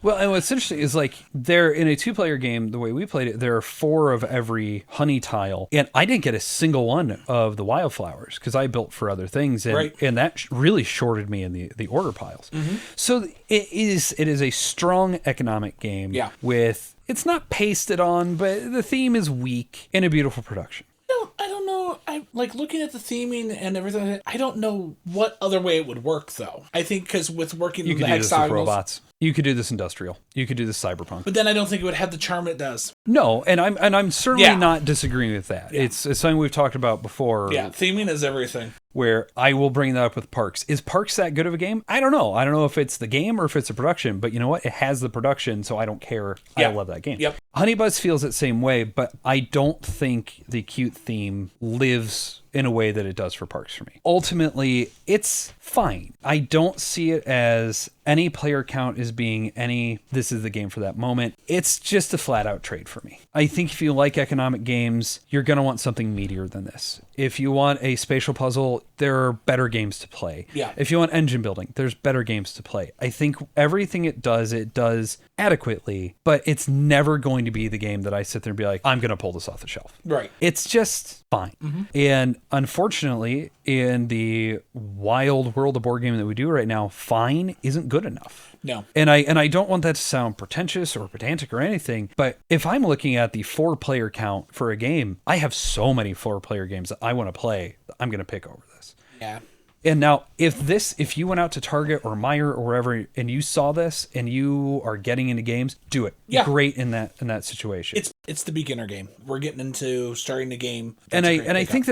Well, and what's interesting is like there in a 2-player game, the way we played it, there are 4 of every honey tile. And I didn't get a single one of the wildflowers because I built for other things. And, right. And that really shorted me in the order piles. Mm-hmm. So it is a strong economic game. Yeah. With, it's not pasted on, but the theme is weak and a beautiful production. I don't know. like looking at the theming and everything, I don't know what other way it would work though. I think because with working You the could do this with hexagonals, robots. You could do this industrial. You could do this cyberpunk. but then I don't think it would have the charm it does. No, and I'm certainly Yeah. not disagreeing with that. Yeah. It's something we've talked about before. Yeah, theming is everything. Where I will bring that up with Parks. Is Parks that good of a game? I don't know. I don't know if it's the game or if it's the production, but you know what? It has the production, so I don't care. Yeah. I love that game. Yep. Honeybuzz feels the same way, but I don't think the cute theme lives in a way that it does for Parks for me. Ultimately, it's fine. I don't see it as any player count as being this is the game for that moment. It's just a flat out trade for me. I think if you like economic games, you're going to want something meatier than this. If you want a spatial puzzle, there are better games to play. Yeah. If you want engine building, there's better games to play. I think everything it does adequately, but it's never going to be the game that I sit there and be like, I'm going to pull this off the shelf. Right. It's just fine. Mm-hmm. And unfortunately, in the wild world of board game that we do right now, fine isn't good enough. No. And I don't want that to sound pretentious or pedantic or anything, but if I'm looking at the 4-player count for a game, I have so many 4-player games that I want to play that I'm going to pick over this. Yeah. And now, if you went out to Target or Meijer or wherever and you saw this and you are getting into games, do it. Yeah. Great in that situation. It's the beginner game. We're getting into starting the game. And I think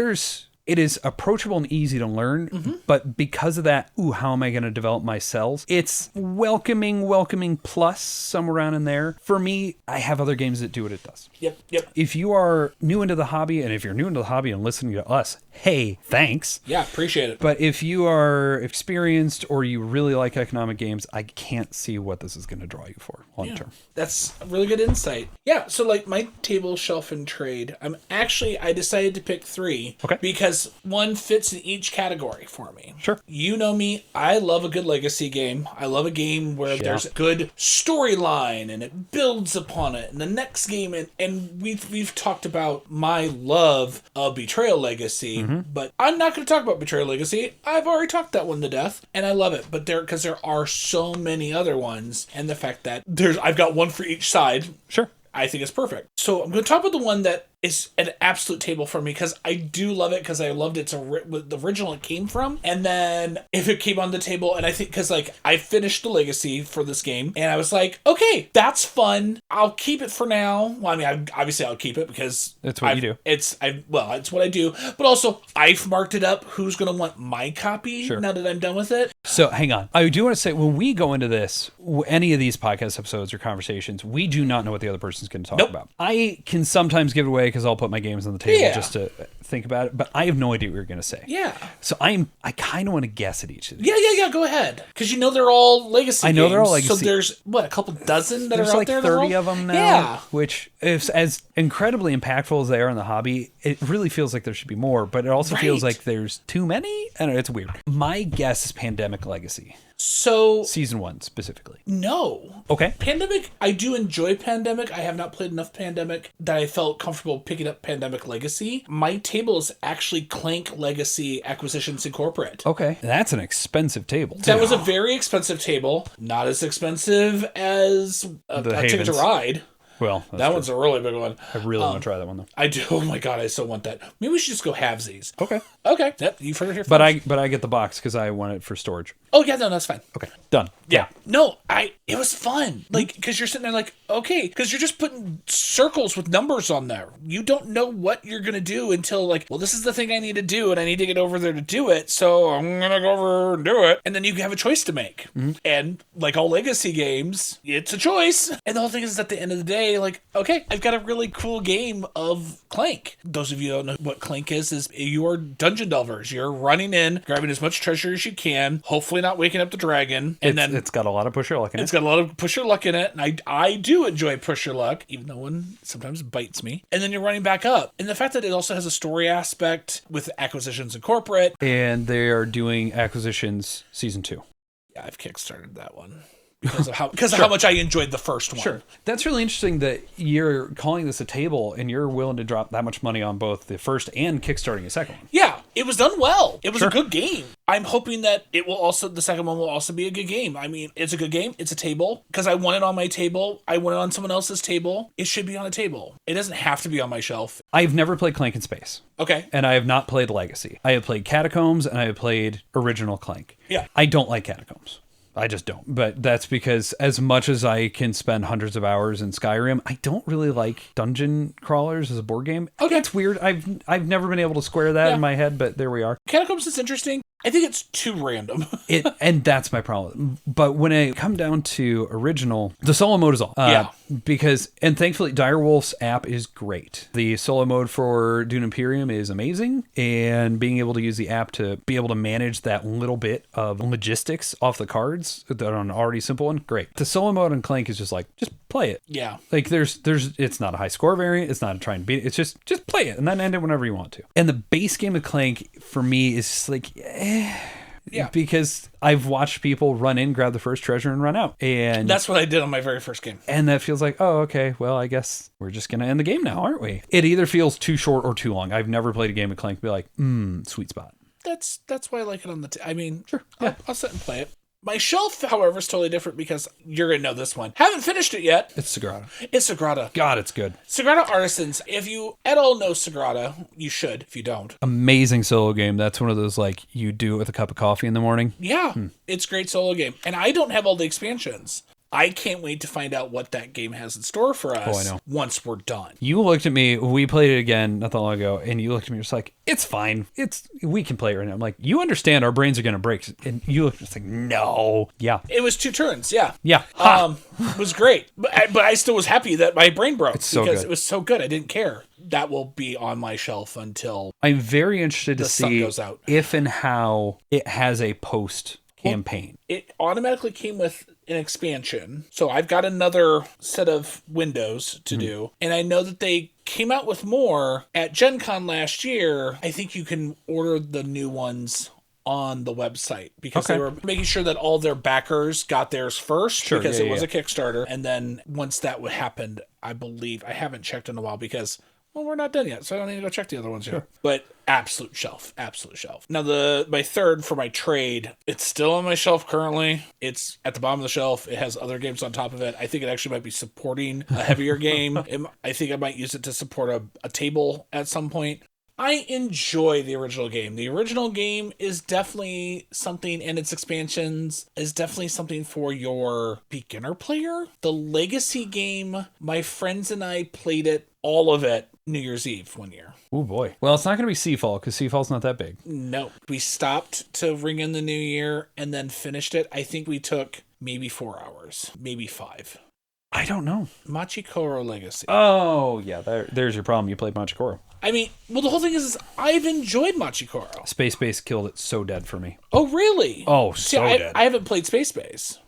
it is approachable and easy to learn, but because of that, how am I going to develop my cells? It's welcoming plus somewhere around in there. For me, I have other games that do what it does. Yep. If you are new into the hobby, and if you're new into the hobby and listening to us, hey, thanks. Yeah, appreciate it. But if you are experienced or you really like economic games, I can't see what this is going to draw you for long term. That's a really good insight. Yeah, so like my table, shelf, and trade, I decided to pick 3. Okay. Because one fits in each category for me. Sure. You know me, I love a good legacy game. I love a game where there's a good storyline and it builds upon it. And the next game, and we've talked about my love of Betrayal Legacy, but I'm not going to talk about Betrayal Legacy. I've already talked that one to death, and I love it. But because there are so many other ones, and the fact that I've got one for each side. Sure. I think it's perfect. So I'm going to talk about the one that is an absolute table for me because I do love it because I loved the original it came from. And then if it came on the table, and I think because like I finished the legacy for this game and I was like, okay, that's fun. I'll keep it for now. Well, I mean, obviously I'll keep it because that's what you do. It's what I do. But also I've marked it up. Who's going to want my copy now that I'm done with it? So hang on. I do want to say when we go into this, any of these podcast episodes or conversations, we do not know what the other person's going to talk about. I can sometimes give it away because I'll put my games on the table just to think about it, but I have no idea what you're going to say. Yeah. So I kind of want to guess at each of these. Yeah. Go ahead. Because they're all legacy games. I know they're all legacy. So there's, a couple dozen that are out like there? There's like 30 of them now. Yeah. Which, is as incredibly impactful as they are in the hobby, it really feels like there should be more, but it also feels like there's too many. I don't know, it's weird. My guess is Pandemic Legacy. So Season 1 specifically. No. Okay. Pandemic, I do enjoy Pandemic. I have not played enough Pandemic that I felt comfortable picking up Pandemic Legacy. My table is actually Clank Legacy Acquisitions Incorporate. Okay. That's an expensive table, too. That was a very expensive table. Not as expensive as a Ticket to Ride. Well, that one's a really big one. I really want to try that one, though. I do. Oh my god, I still want that. Maybe we should just go halvesies. Okay. Yep, you've heard it here first. But I get the box because I want it for storage. Oh yeah, no, that's fine. Okay, done. Yeah. No, it was fun. Like, because you're sitting there like, okay, because you're just putting circles with numbers on there. You don't know what you're going to do until like, well, this is the thing I need to do and I need to get over there to do it. So I'm going to go over and do it. And then you have a choice to make. Mm-hmm. And like all legacy games, it's a choice. And the whole thing is at the end of the day, like, okay, I've got a really cool game of Clank. Those of you who don't know what Clank is you are dungeon delvers. You're running in, grabbing as much treasure as you can, hopefully not waking up the dragon. And then it's got a lot of push your luck in it. It's got a lot of push your luck in it. And I do enjoy push your luck, even though one sometimes bites me. And then you're running back up. And the fact that it also has a story aspect with Acquisitions Incorporate. And they are doing Acquisitions Season 2. Yeah, I've kickstarted that one. Because of how much I enjoyed the first one. Sure. That's really interesting that you're calling this a table and you're willing to drop that much money on both the first and kickstarting a second one. Yeah. it was done well. It was a good game. I'm hoping that the second one will also be a good game. I mean, it's a good game. It's a table. Because I want it on my table. I want it on someone else's table. It should be on a table. It doesn't have to be on my shelf. I've never played Clank in Space. Okay. And I have not played Legacy. I have played Catacombs and I have played Original Clank. Yeah. I don't like Catacombs. I just don't. But that's because as much as I can spend hundreds of hours in Skyrim, I don't really like dungeon crawlers as a board game. Okay. It's weird. I've never been able to square that in my head, but there we are. Catacombs is interesting. I think it's too random. And that's my problem. But when I come down to original, the solo mode is all. Because, and thankfully, Direwolf's app is great. The solo mode for Dune Imperium is amazing. And being able to use the app to be able to manage that little bit of logistics off the cards that are an already simple one, great. The solo mode on Clank is just like, just play it. Yeah. Like it's not a high score variant. It's not a try and beat it. It's just play it and then end it whenever you want to. And the base game of Clank for me is just like, yeah, because I've watched people run in, grab the first treasure, and run out. And that's what I did on my very first game. And that feels like, oh, okay, well, I guess we're just going to end the game now, aren't we? It either feels too short or too long. I've never played a game of Clank and be like, sweet spot. That's why I like it on the I mean, sure, yeah. I'll sit and play it. My shelf, however, is totally different because you're going to know this one. Haven't finished it yet. It's Sagrada. It's Sagrada. God, it's good. Sagrada Artisans. If you at all know Sagrada, you should. If you don't. Amazing solo game. That's one of those, like, you do it with a cup of coffee in the morning. Yeah. It's a great solo game. And I don't have all the expansions. I can't wait to find out what that game has in store for us. Oh, I know. Once we're done. You looked at me, we played it again not that long ago, and you looked at me just like, it's fine. We can play it right now. I'm like, you understand our brains are going to break. And you looked just like, no. Yeah. It was 2 turns, yeah. Yeah. It was great. But I still was happy that my brain broke. It's so because good. it was so good. I didn't care. That will be on my shelf until I'm very interested to see goes out. If and how it has a post campaign. It automatically came with an expansion. So I've got another set of windows to do. And I know that they came out with more at Gen Con last year. I think you can order the new ones on the website because they were making sure that all their backers got theirs first because it was a Kickstarter. And then once that happened, I believe, I haven't checked in a while because, well, we're not done yet, so I don't need to go check the other ones yet. But absolute shelf. Now, my third for my trade, it's still on my shelf currently. It's at the bottom of the shelf. It has other games on top of it. I think it actually might be supporting a heavier game. I think I might use it to support a table at some point. I enjoy the original game. The original game is definitely something, and its expansions is definitely something for your beginner player. The Legacy game, my friends and I played it, all of it, New Year's Eve one year. Oh boy. Well, it's not going to be Seafall because Seafall's not that big. No. We stopped to ring in the new year and then finished it. I think we took maybe 4 hours, maybe 5. I don't know. Machikoro Legacy. Oh, yeah. There's your problem. You played Machikoro. I mean, well, the whole thing is I've enjoyed Machikoro. Space Base killed it so dead for me. Oh, really? Oh, so dead. I haven't played Space Base.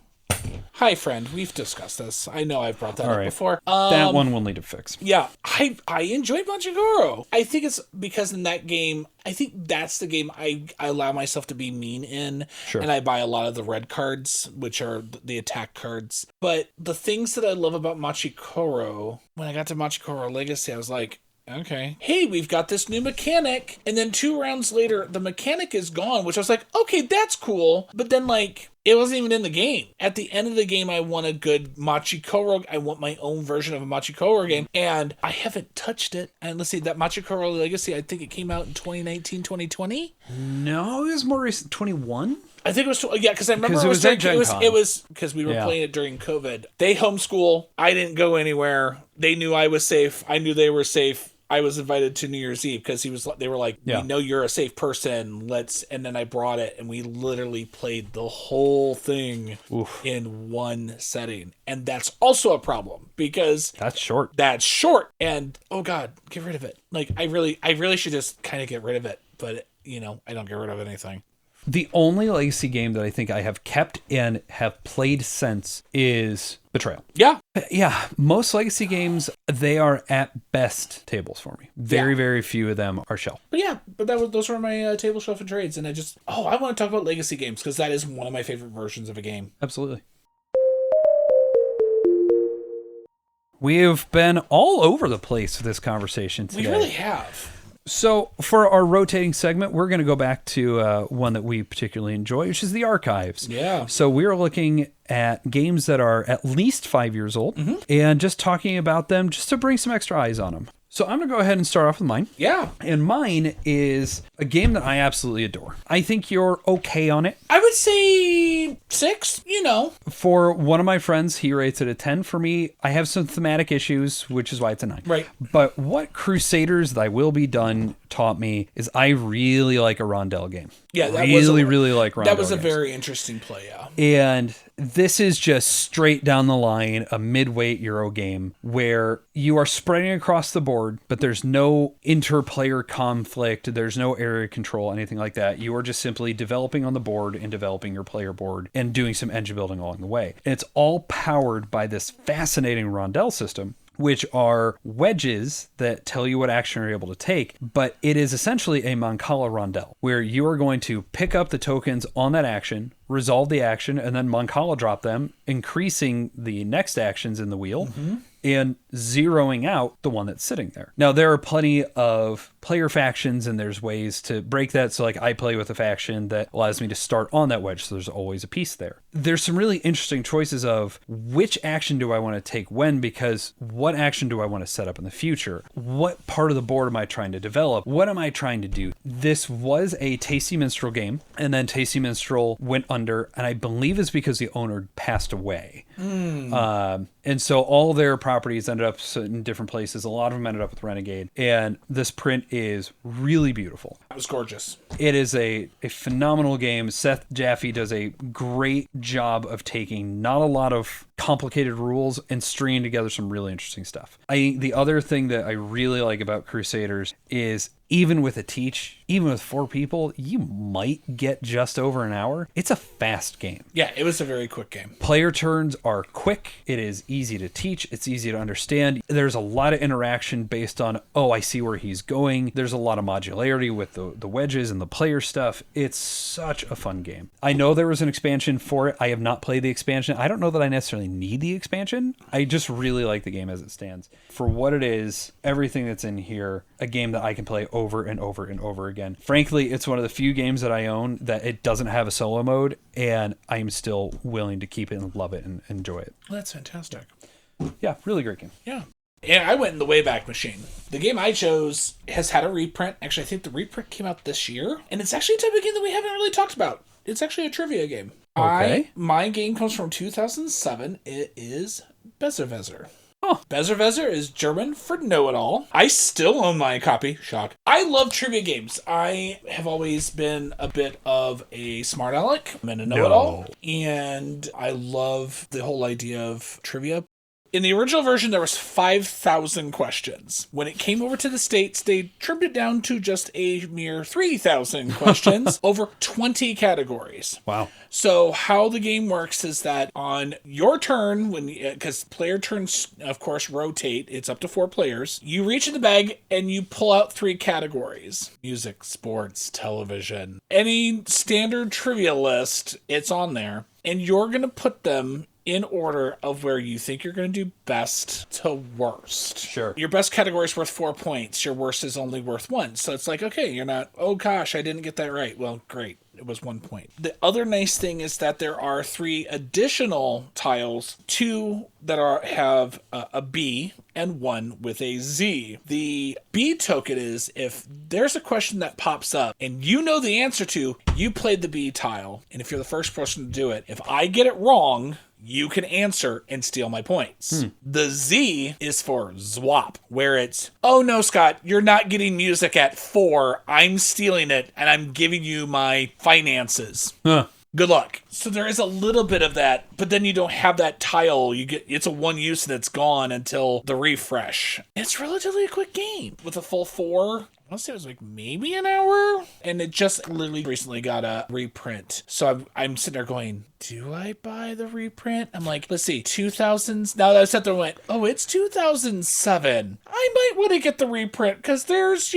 Hi, friend. We've discussed this. I know I've brought that up before. That one will need a fix. Yeah, I enjoyed Machikoro. I think it's because in that game, I think that's the game I allow myself to be mean in. Sure. And I buy a lot of the red cards, which are the attack cards. But the things that I love about Machikoro, when I got to Machikoro Legacy, I was like, okay. Hey, we've got this new mechanic. And then 2 rounds later, the mechanic is gone, which I was like, okay, that's cool. But then, like, it wasn't even in the game. At the end of the game, I want a good Machikoro. I want my own version of a Machikoro game. And I haven't touched it. And let's see, that Machikoro Legacy, I think it came out in 2019, 2020? No, it was more recent. 21? I think it was, because I remember it was because we were playing it during COVID. They homeschool. I didn't go anywhere. They knew I was safe. I knew they were safe. I was invited to New Year's Eve because they were like, we know you're a safe person. And then I brought it and we literally played the whole thing in one setting. And that's also a problem because that's short. And oh God, get rid of it. Like I really should just kind of get rid of it. But I don't get rid of anything. The only Legacy game that I think I have kept and have played since is Betrayal. Yeah. Yeah. Most Legacy games, they are at best tables for me. Very few of them are shelf. But those were my table shelf and trades. And I want to talk about Legacy games because that is one of my favorite versions of a game. Absolutely. We have been all over the place with this conversation today. We really have. So for our rotating segment, we're going to go back to one that we particularly enjoy, which is the archives. Yeah. So we're looking at games that are at least 5 years old and just talking about them just to bring some extra eyes on them. So I'm going to go ahead and start off with mine. Yeah. And mine is a game that I absolutely adore. I think you're okay on it. I would say 6, For one of my friends, he rates it a 10. For me, I have some thematic issues, which is why it's a 9. Right. But what Crusaders Thy Will Be Done taught me is I really like a Rondel game. Yeah, that really like Rondel That was a games. very interesting play, yeah. And this is just straight down the line, a mid-weight Euro game where you are spreading across the board, but there's no inter-player conflict, there's no area control, anything like that. You are just simply developing on the board and developing your player board and doing some engine building along the way. And it's all powered by this fascinating Rondel system, which are wedges that tell you what action you're able to take, but it is essentially a Mancala Rondel, where you are going to pick up the tokens on that action, resolve the action, and then Mancala drop them, increasing the next actions in the wheel, and zeroing out the one that's sitting there. Now, there are plenty of player factions, and there's ways to break that. So, like, I play with a faction that allows me to start on that wedge, so there's always a piece there. There's some really interesting choices of which action do I want to take when, because what action do I want to set up in the future? What part of the board am I trying to develop? What am I trying to do? This was a Tasty Minstrel game, and then Tasty Minstrel went under, and I believe it's because the owner passed away. And so all their properties ended up in different places. A lot of them ended up with Renegade. And this print is really beautiful. It was gorgeous. It is a phenomenal game. Seth Jaffe does a great job of taking not a lot of complicated rules and stringing together some really interesting stuff. The other thing that I really like about Crusaders is even with a teach, even with 4 people, you might get just over an hour. It's a fast game. Yeah, it was a very quick game. Player turns are quick. It is easy to teach. It's easy to understand. There's a lot of interaction based on, oh, I see where he's going. There's a lot of modularity with the wedges and the player stuff. It's such a fun game. I know there was an expansion for it. I have not played the expansion. I don't know that I necessarily need the expansion. I just really like the game as it stands. For what it is, everything that's in here, a game that I can play over and over and over again. Frankly, it's one of the few games that I own that it doesn't have a solo mode, and I'm still willing to keep it and love it and enjoy it. Well, that's fantastic. Yeah, really great game. Yeah. And I went in the Wayback Machine. The game I chose has had a reprint. Actually, I think the reprint came out this year. And it's actually a type of game that we haven't really talked about. It's actually a trivia game. Okay. My game comes from 2007. It is Besserwisser. Oh. Besserwisser is German for know-it-all. I still own my copy. Shock. I love trivia games. I have always been a bit of a smart aleck and a know-it-all. And I love the whole idea of trivia. In the original version, there was 5,000 questions. When it came over to the States, they trimmed it down to just a mere 3,000 questions over 20 categories. Wow. So how the game works is that on your turn, because player turns, of course, rotate, it's up to 4 players, you reach in the bag and you pull out 3 categories. Music, sports, television. Any standard trivia list, it's on there. And you're going to put them in order of where you think you're going to do best to worst. Sure. Your best category is worth 4 points. Your worst is only worth 1. So it's like, okay, you're not, oh gosh, I didn't get that right. Well, great. It was 1 point. The other nice thing is that there are 3 additional tiles, 2 that have a B and 1 with a Z. The B token is if there's a question that pops up and you know the answer to, you played the B tile. And if you're the first person to do it, if I get it wrong, you can answer and steal my points. The Z is for Zwap, where it's, oh no, Scott, you're not getting music at 4. I'm stealing it, and I'm giving you my finances. Huh. Good luck. So there is a little bit of that, but then you don't have that tile. It's a 1 use and it's gone until the refresh. It's relatively a quick game with a full 4. I want to say it was like maybe an hour, and it just literally recently got a reprint. So I'm sitting there going, do I buy the reprint? I'm like, let's see, 2000s. Now that I sat there and went, oh, it's 2007. I might want to get the reprint because there's,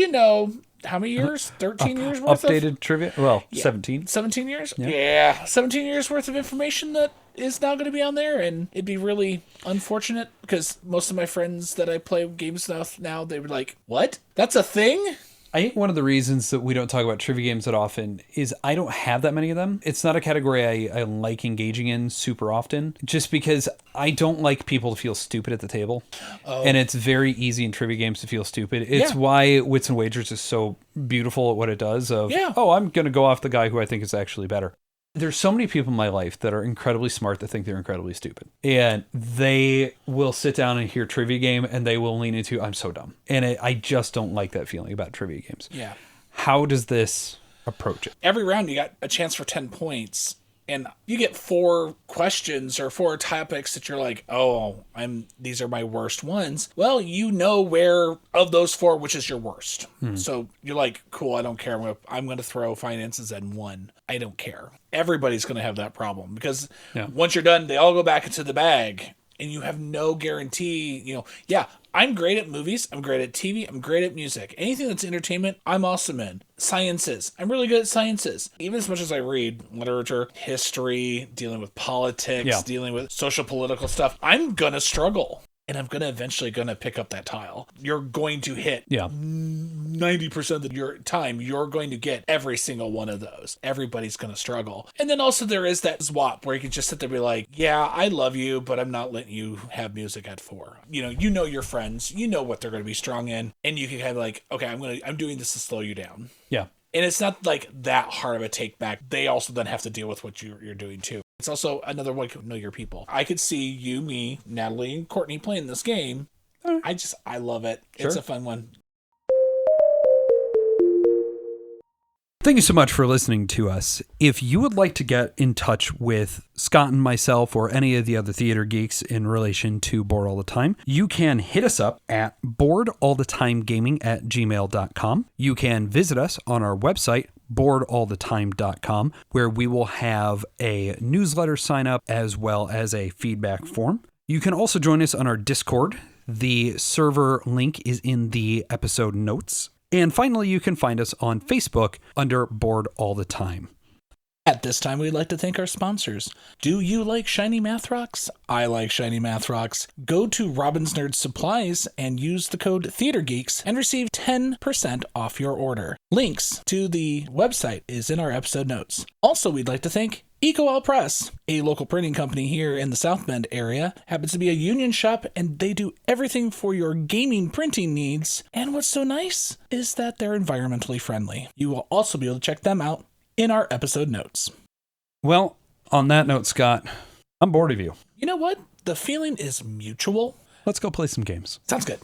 how many years? 13 years worth updated trivia? Well, yeah. 17. 17 years? Yeah. 17 years worth of information that is now going to be on there, and it'd be really unfortunate because most of my friends that I play games with now, they were like, what? That's a thing? I think one of the reasons that we don't talk about trivia games that often is I don't have that many of them. It's not a category I like engaging in super often, just because I don't like people to feel stupid at the table. Oh. And it's very easy in trivia games to feel stupid. It's why Wits and Wagers is so beautiful at what it does of, I'm going to go off the guy who I think is actually better. There's so many people in my life that are incredibly smart that think they're incredibly stupid. And they will sit down and hear trivia game and they will lean into, I'm so dumb. And I just don't like that feeling about trivia games. Yeah. How does this approach it? Every round you got a chance for 10 points. And you get 4 questions or 4 topics that you're like, these are my worst ones. Well, you know where of those 4, which is your worst. So you're like, cool, I don't care. I'm going to throw finances at 1. I don't care. Everybody's going to have that problem because once you're done, they all go back into the bag. And you have no guarantee, I'm great at movies, I'm great at TV, I'm great at music. Anything that's entertainment, I'm awesome in. Sciences, I'm really good at sciences. Even as much as I read literature, history, dealing with politics, dealing with social political stuff, I'm gonna struggle. And I'm eventually gonna pick up that tile. You're going to hit 90% of your time. You're going to get every single one of those. Everybody's gonna struggle. And then also there is that swap where you can just sit there and be like, yeah, I love you, but I'm not letting you have music at 4. You know your friends. You know what they're gonna be strong in, and you can kind of like, okay, I'm doing this to slow you down. Yeah. And it's not like that hard of a take back. They also then have to deal with what you're doing too. It's also another way to know your people. I could see you, me, Natalie, and Courtney playing this game. I love it. Sure. It's a fun one. Thank you so much for listening to us. If you would like to get in touch with Scott and myself or any of the other theater geeks in relation to Board All the Time, you can hit us up at boardallthetimegaming@gmail.com. You can visit us on our website, boardallthetime.com, where we will have a newsletter sign up as well as a feedback form. You can also join us on our Discord. The server link is in the episode notes. And finally, you can find us on Facebook under Board All the Time. At this time, we'd like to thank our sponsors. Do you like shiny math rocks? I like shiny math rocks. Go to Robin's Nerd Supplies and use the code TheaterGeeks and receive 10% off your order. Links to the website is in our episode notes. Also, we'd like to thank EcoOwl Press, a local printing company here in the South Bend area. Happens to be a union shop, and they do everything for your gaming printing needs. And what's so nice is that they're environmentally friendly. You will also be able to check them out in our episode notes. Well, on that note, Scott, I'm bored of you. You know what? The feeling is mutual. Let's go play some games. Sounds good.